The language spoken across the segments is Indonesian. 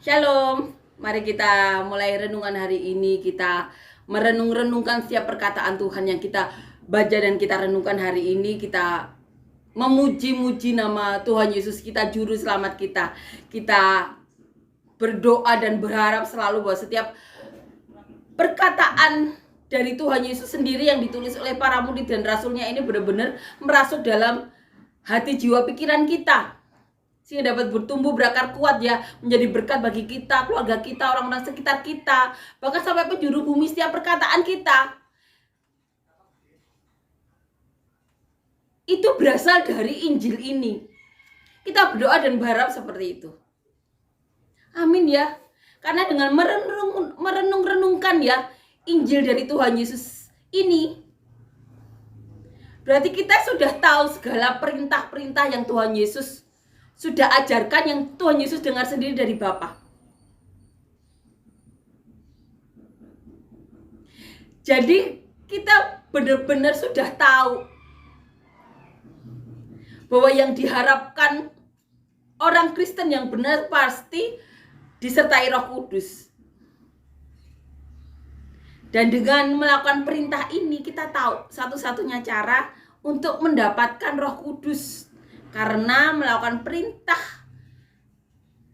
Shalom, mari kita mulai renungan hari ini. Kita merenung-renungkan setiap perkataan Tuhan yang kita baca dan kita renungkan hari ini. Kita memuji-muji nama Tuhan Yesus, kita juru selamat kita. Kita berdoa dan berharap selalu bahwa setiap perkataan dari Tuhan Yesus sendiri yang ditulis oleh para murid dan rasulnya ini benar-benar merasuk dalam hati, jiwa, pikiran kita, sehingga dapat bertumbuh berakar kuat ya, menjadi berkat bagi kita, keluarga kita, orang-orang sekitar kita, bahkan sampai penjuru bumi. Setiap perkataan kita itu berasal dari Injil ini. Kita berdoa dan berharap seperti itu. Amin ya. Karena dengan merenung-renungkan ya Injil dari Tuhan Yesus ini, berarti kita sudah tahu segala perintah-perintah yang Tuhan Yesus sudah ajarkan, yang Tuhan Yesus dengar sendiri dari Bapa. Jadi kita benar-benar sudah tahu bahwa yang diharapkan orang Kristen yang benar pasti disertai Roh Kudus. Dan dengan melakukan perintah ini kita tahu satu-satunya cara untuk mendapatkan Roh Kudus, karena melakukan perintah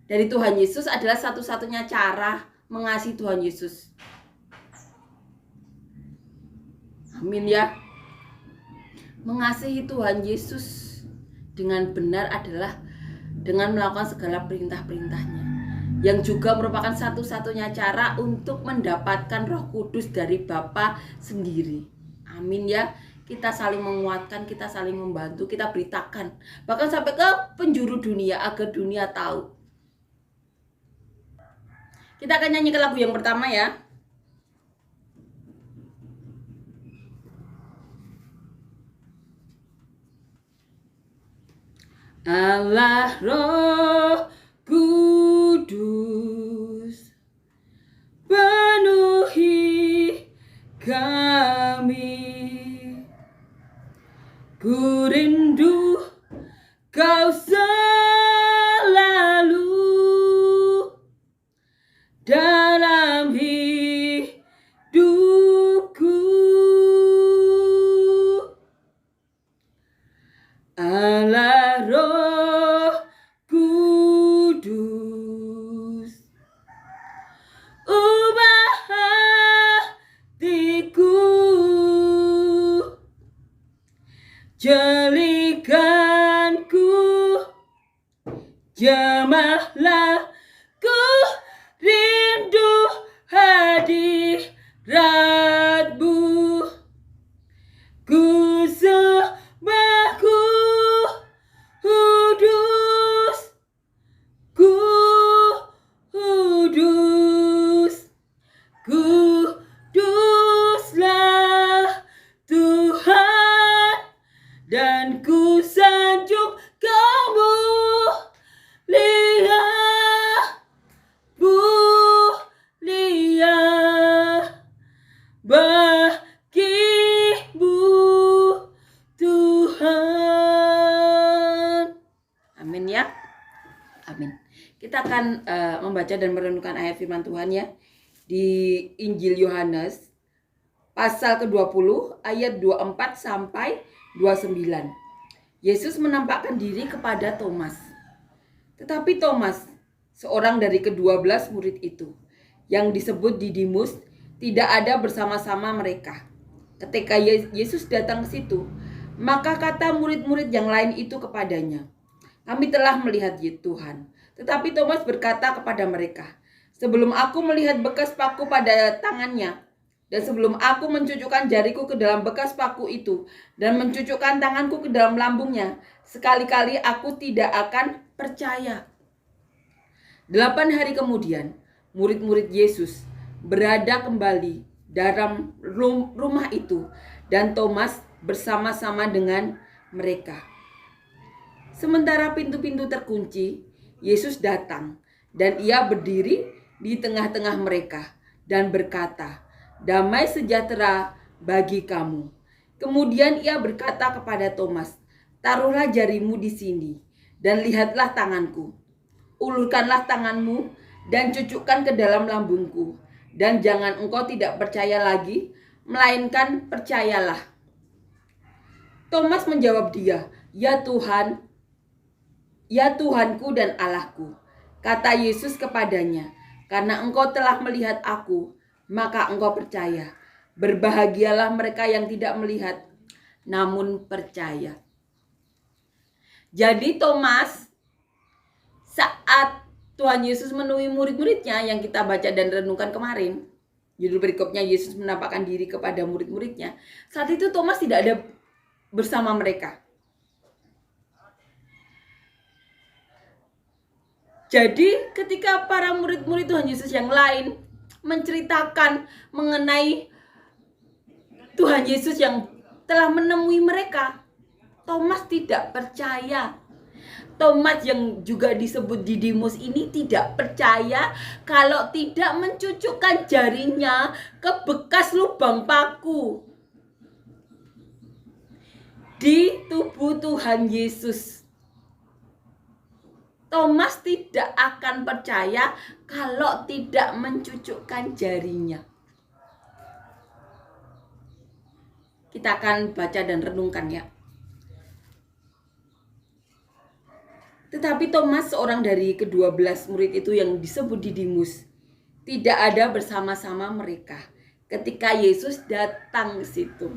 dari Tuhan Yesus adalah satu-satunya cara mengasihi Tuhan Yesus. Amin ya. Mengasihi Tuhan Yesus dengan benar adalah dengan melakukan segala perintah-perintahnya, yang juga merupakan satu-satunya cara untuk mendapatkan Roh Kudus dari Bapa sendiri. Amin ya. Kita saling menguatkan, kita saling membantu, kita beritakan, bahkan sampai ke penjuru dunia agar dunia tahu. Kita akan nyanyi ke lagu yang pertama ya. Allah Roh Kudus, penuhi kami. Ku rindu Kau selalu dalam hidupku. Allah Roh Kudus, ubah hatiku, jelikanku, jamahlah, ku rindu hadiratmu, ku sembah kudus, kudus, kuduslah Tuhan, dan ku sanjung kemuliaan bagimu Tuhan. Amin ya. Amin. Kita akan membaca dan merenungkan ayat firman Tuhan ya, di Injil Yohanes pasal ke-20 ayat 24 sampai 29. Yesus menampakkan diri kepada Thomas. Tetapi Thomas, seorang dari ke-12 murid itu, yang disebut Didimus, tidak ada bersama-sama mereka. Ketika Yesus datang ke situ, maka kata murid-murid yang lain itu kepadanya, "Kami telah melihat Tuhan." Tetapi Thomas berkata kepada mereka, "Sebelum aku melihat bekas paku pada tangannya, dan sebelum aku mencucukkan jariku ke dalam bekas paku itu, dan mencucukkan tanganku ke dalam lambungnya, sekali-kali aku tidak akan percaya." 8 hari kemudian, murid-murid Yesus berada kembali dalam rumah itu, dan Thomas bersama-sama dengan mereka. Sementara pintu-pintu terkunci, Yesus datang dan ia berdiri di tengah-tengah mereka dan berkata, "Damai sejahtera bagi kamu." Kemudian ia berkata kepada Thomas, "Taruhlah jarimu di sini dan lihatlah tanganku. Ulurkanlah tanganmu dan cucukkan ke dalam lambungku. Dan jangan engkau tidak percaya lagi, melainkan percayalah. Thomas menjawab dia, "Ya Tuhan, ya Tuhanku dan Allahku." Kata Yesus kepadanya, "Karena engkau telah melihat aku, maka engkau percaya. Berbahagialah mereka yang tidak melihat, namun percaya." Jadi Thomas, saat Tuhan Yesus menemui murid-muridnya yang kita baca dan renungkan kemarin, judul perikopnya Yesus menampakkan diri kepada murid-muridnya. Saat itu Thomas tidak ada bersama mereka. Jadi ketika para murid-murid Tuhan Yesus yang lain menceritakan mengenai Tuhan Yesus yang telah menemui mereka, Thomas tidak percaya. Thomas yang juga disebut Didimus ini tidak percaya kalau tidak mencucukkan jarinya ke bekas lubang paku di tubuh Tuhan Yesus. Thomas tidak akan percaya kalau tidak mencucukkan jarinya. Kita akan baca dan renungkan ya. Tetapi Thomas, seorang dari ke-12 murid itu yang disebut Didimus, tidak ada bersama-sama mereka ketika Yesus datang ke situ.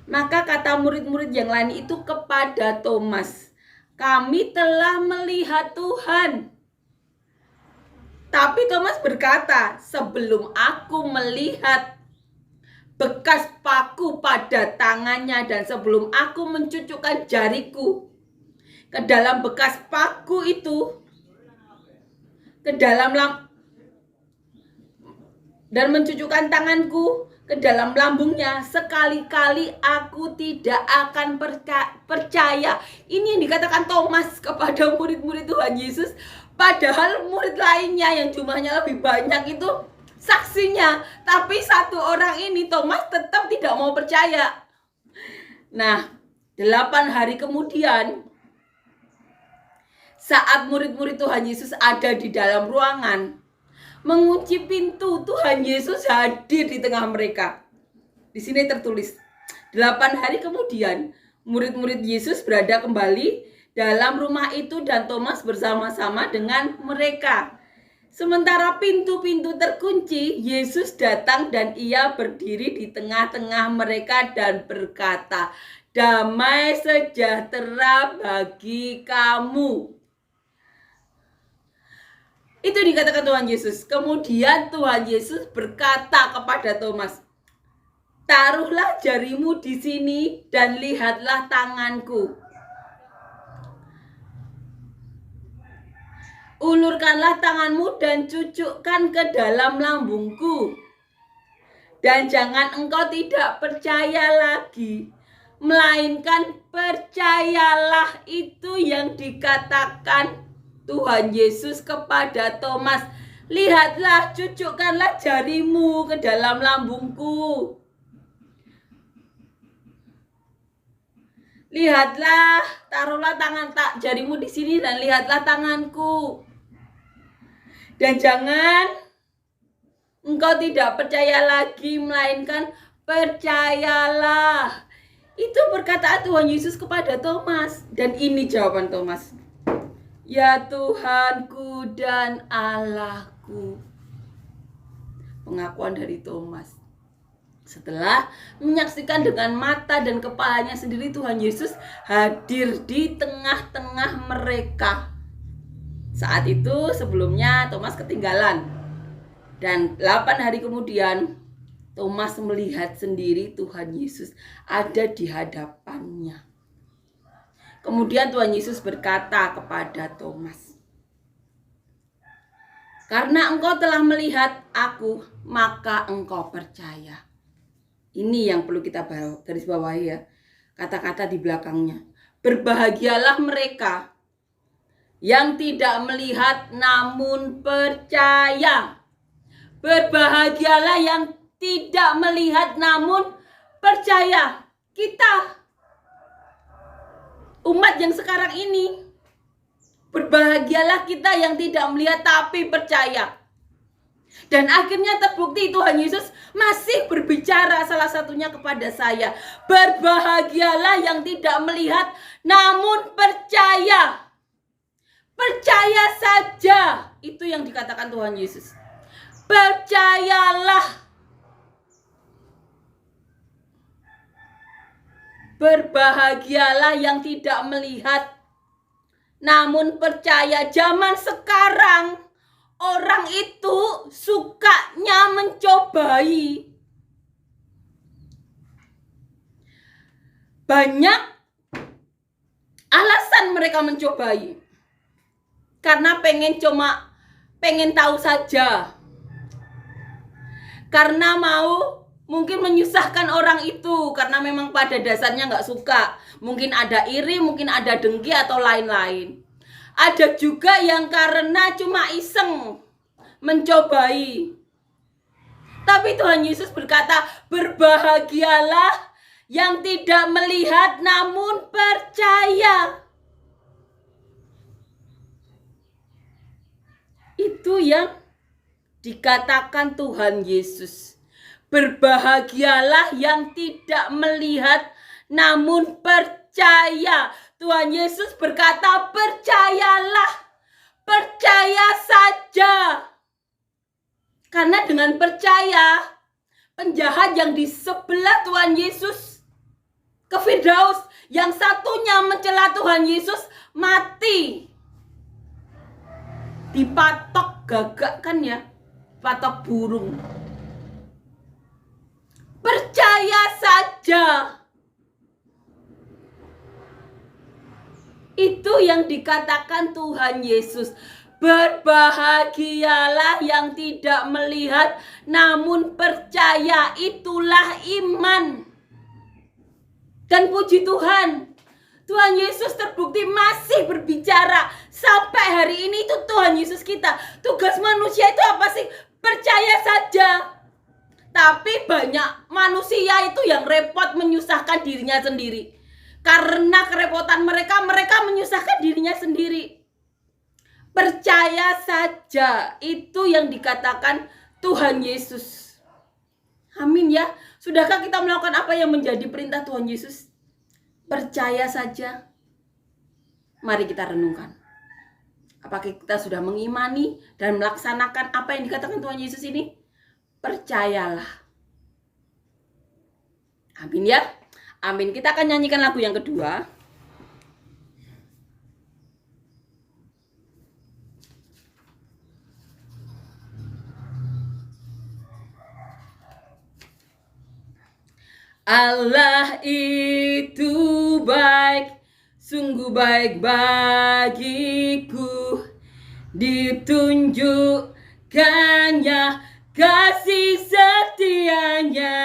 Maka kata murid-murid yang lain itu kepada Thomas, "Kami telah melihat Tuhan." Tapi Thomas berkata, "Sebelum aku melihat bekas paku pada tangannya dan sebelum aku mencucukkan jariku ke dalam bekas paku itu, ke dalam dan mencucukkan tanganku ke dalam lambungnya, sekali-kali aku tidak akan percaya." Ini yang dikatakan Thomas kepada murid-murid Tuhan Yesus. Padahal murid lainnya yang jumlahnya lebih banyak itu saksinya. Tapi satu orang ini, Thomas, tetap tidak mau percaya. Nah, 8 hari kemudian, saat murid-murid Tuhan Yesus ada di dalam ruangan, mengunci pintu, Tuhan Yesus hadir di tengah mereka. Di sini tertulis, 8 hari kemudian, murid-murid Yesus berada kembali dalam rumah itu dan Thomas bersama-sama dengan mereka. Sementara pintu-pintu terkunci, Yesus datang dan ia berdiri di tengah-tengah mereka dan berkata, "Damai sejahtera bagi kamu." Itu dikatakan Tuhan Yesus. Kemudian Tuhan Yesus berkata kepada Thomas, "Taruhlah jarimu di sini dan lihatlah tanganku. Ulurkanlah tanganmu dan cucukkan ke dalam lambungku. Dan jangan engkau tidak percaya lagi, melainkan percayalah." Itu yang dikatakan Tuhan Yesus kepada Thomas. "Lihatlah, cucukkanlah jarimu ke dalam lambungku. Lihatlah, taruhlah jarimu di sini dan lihatlah tanganku. Dan jangan engkau tidak percaya lagi, melainkan percayalah." Itu perkataan Tuhan Yesus kepada Thomas. Dan ini jawaban Thomas, "Ya Tuhanku dan Allahku." Pengakuan dari Thomas. Setelah menyaksikan dengan mata dan kepalanya sendiri Tuhan Yesus hadir di tengah-tengah mereka. Saat itu sebelumnya Thomas ketinggalan. Dan 8 hari kemudian Thomas melihat sendiri Tuhan Yesus ada di hadapannya. Kemudian Tuhan Yesus berkata kepada Thomas, "Karena engkau telah melihat aku, maka engkau percaya." Ini yang perlu kita garis bawahi ya. Kata-kata di belakangnya. Berbahagialah mereka yang tidak melihat namun percaya. Berbahagialah yang tidak melihat namun percaya. Kita, umat yang sekarang ini, Berbahagialah kita yang tidak melihat tapi percaya. Dan akhirnya terbukti Tuhan Yesus masih berbicara salah satunya kepada saya. Berbahagialah yang tidak melihat namun percaya. Percaya saja. Itu yang dikatakan Tuhan Yesus. Percayalah. Berbahagialah yang tidak melihat namun percaya. Zaman sekarang orang itu sukanya mencobai. Banyak alasan mereka mencobai. Karena pengen tahu saja. Karena mau mungkin menyusahkan orang itu. Karena memang pada dasarnya gak suka. Mungkin ada iri, mungkin ada dengki atau lain-lain. Ada juga yang karena cuma iseng mencobai. Tapi Tuhan Yesus berkata, berbahagialah yang tidak melihat namun percaya. Itu yang dikatakan Tuhan Yesus. Berbahagialah yang tidak melihat namun percaya. Tuhan Yesus berkata, percayalah. Percaya saja. Karena dengan percaya, penjahat yang di sebelah Tuhan Yesus ke Firdaus, yang satunya mencela Tuhan Yesus, mati. Dipatok gagak kan ya, patok burung. Percaya saja. Itu yang dikatakan Tuhan Yesus. Berbahagialah yang tidak melihat namun percaya. Itulah iman. Dan puji Tuhan, Tuhan Yesus terbukti masih berbicara. Sampai hari ini itu Tuhan Yesus kita. Tugas manusia itu apa sih? Percaya saja. Tapi banyak manusia itu yang repot menyusahkan dirinya sendiri. Karena kerepotan mereka menyusahkan dirinya sendiri. Percaya saja. Itu yang dikatakan Tuhan Yesus. Amin ya. Sudahkah kita melakukan apa yang menjadi perintah Tuhan Yesus? Percaya saja. Mari kita renungkan. Apakah kita sudah mengimani dan melaksanakan apa yang dikatakan Tuhan Yesus ini? Percayalah. Amin ya. Amin. Kita akan nyanyikan lagu yang kedua. Allah itu baik, sungguh baik bagiku. Ditunjukkannya kasih setianya.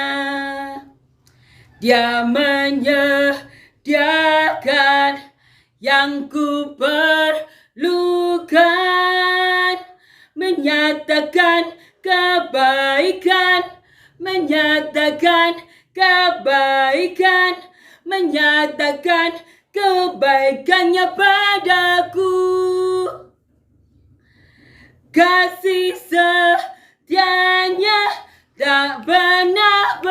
Dia menyediakan yang ku perlukan, menyatakan kebaikan, menyatakan kebaikan, menyatakan kebaikannya padaku. Kasih setianya tak pernah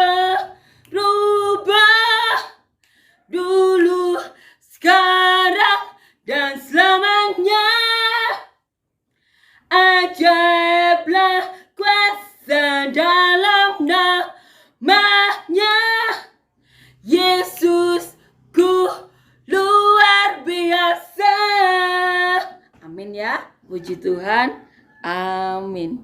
berubah, dulu, sekarang, dan selamanya. Ajaiblah kuasa dalam namanya. Yesusku luar biasa. Amin ya. Puji Tuhan. Amin.